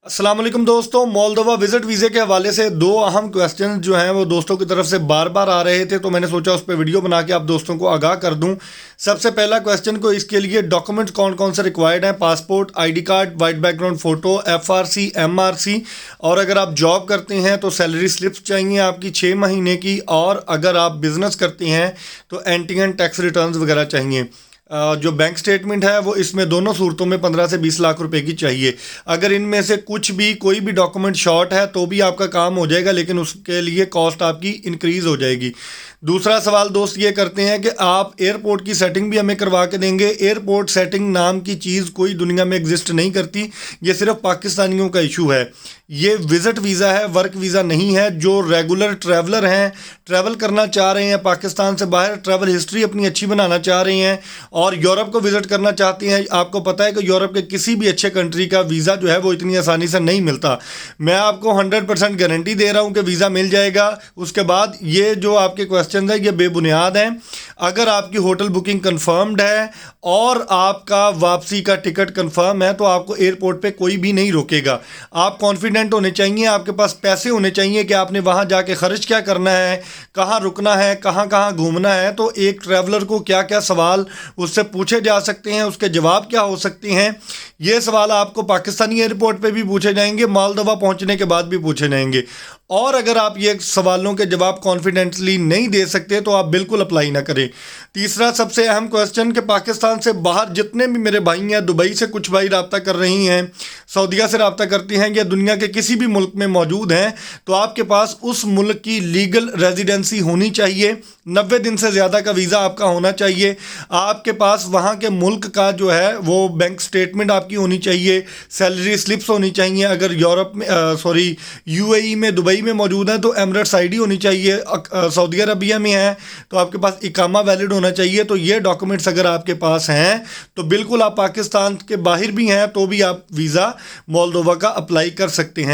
अस्सलाम वालेकुम दोस्तों, मोल्दोवा विजिट वीज़े के हवाले से दो अहम क्वेश्चन जो हैं वो दोस्तों की तरफ से बार बार आ रहे थे, तो मैंने सोचा उस पर वीडियो बना के आप दोस्तों को आगाह कर दूं। सबसे पहला क्वेश्चन को इसके लिए डॉक्यूमेंट्स कौन कौन से रिक्वायर्ड हैं: passport, ID card, white background photo, FRC, MRC, और अगर आप जॉब करते हैं तो सैलरी स्लिप्स चाहिए आपकी 6 महीने की, और अगर आप बिज़नेस करते हैं तो एंटी एंड टैक्स रिटर्न्स वगैरह चाहिए। जो बैंक स्टेटमेंट है वो इसमें दोनों सूरतों में 15 से 20 लाख रुपए की चाहिए। अगर इनमें से कुछ भी कोई भी डॉक्यूमेंट शॉर्ट है तो भी आपका काम हो जाएगा, लेकिन उसके लिए कॉस्ट आपकी इंक्रीज़ हो जाएगी। दूसरा सवाल दोस्त ये करते हैं कि आप एयरपोर्ट की सेटिंग भी हमें करवा के देंगे। एयरपोर्ट सेटिंग नाम की चीज़ कोई दुनिया में एग्जिस्ट नहीं करती, ये सिर्फ पाकिस्तानियों का इशू है। ये विज़िट वीज़ा है, वर्क वीज़ा नहीं है। जो रेगुलर ट्रैवलर हैं, ट्रैवल करना चाह रहे हैं पाकिस्तान से बाहर, ट्रैवल हिस्ट्री अपनी अच्छी बनाना चाह रहे हैं और यूरोप को विज़िट करना चाहते हैं। आपको पता है कि यूरोप के किसी भी अच्छे कंट्री का वीज़ा जो है वो इतनी आसानी से नहीं मिलता। मैं आपको 100% गारंटी दे रहा हूँ कि वीज़ा मिल जाएगा। उसके बाद ये जो आपके क्वेश्चन है ये बेबुनियाद हैं। अगर आपकी होटल बुकिंग कंफर्म्ड है और आपका वापसी का टिकट कंफर्म है तो आपको एयरपोर्ट पे कोई भी नहीं रोकेगा। आप कॉन्फिडेंट होने चाहिए, आपके पास पैसे होने चाहिए कि आपने वहाँ जाके खर्च क्या करना है, कहाँ रुकना है, कहाँ कहाँ घूमना है। तो एक ट्रैवलर को क्या क्या सवाल उससे पूछे जा सकते हैं, उसके जवाब क्या हो सकते हैं, ये सवाल आपको पाकिस्तानी एयरपोर्ट पे भी पूछे जाएंगे, मोल्दोवा पहुंचने के बाद भी पूछे जाएंगे। और अगर आप ये सवालों के जवाब कॉन्फिडेंटली नहीं दे सकते तो आप बिल्कुल अप्लाई ना करें। तीसरा सबसे अहम क्वेश्चन कि पाकिस्तान से बाहर जितने भी मेरे भाई हैं, दुबई से कुछ भाई रब्ता कर रही हैं, सऊदीया से रब्ता करती हैं, या दुनिया के किसी भी मुल्क में मौजूद हैं, तो आपके पास उस मुल्क की लीगल रेजिडेंसी होनी चाहिए। 90 दिन से ज़्यादा का वीज़ा आपका होना चाहिए। आपके पास वहाँ के मुल्क का जो है वो बैंक स्टेटमेंट आपकी होनी चाहिए, सैलरी स्लिप्स होनी चाहिए। अगर यूरोप में यूएई में, दुबई में मौजूद है तो एमिरेट्स आईडी होनी चाहिए। सऊदी अरबिया में है तो आपके पास इकामा वैलिड होना चाहिए। तो ये डॉक्यूमेंट्स अगर आपके पास हैं तो बिल्कुल आप पाकिस्तान के बाहर भी हैं तो भी आप वीज़ा मोल्दोवा का अप्लाई कर सकते हैं।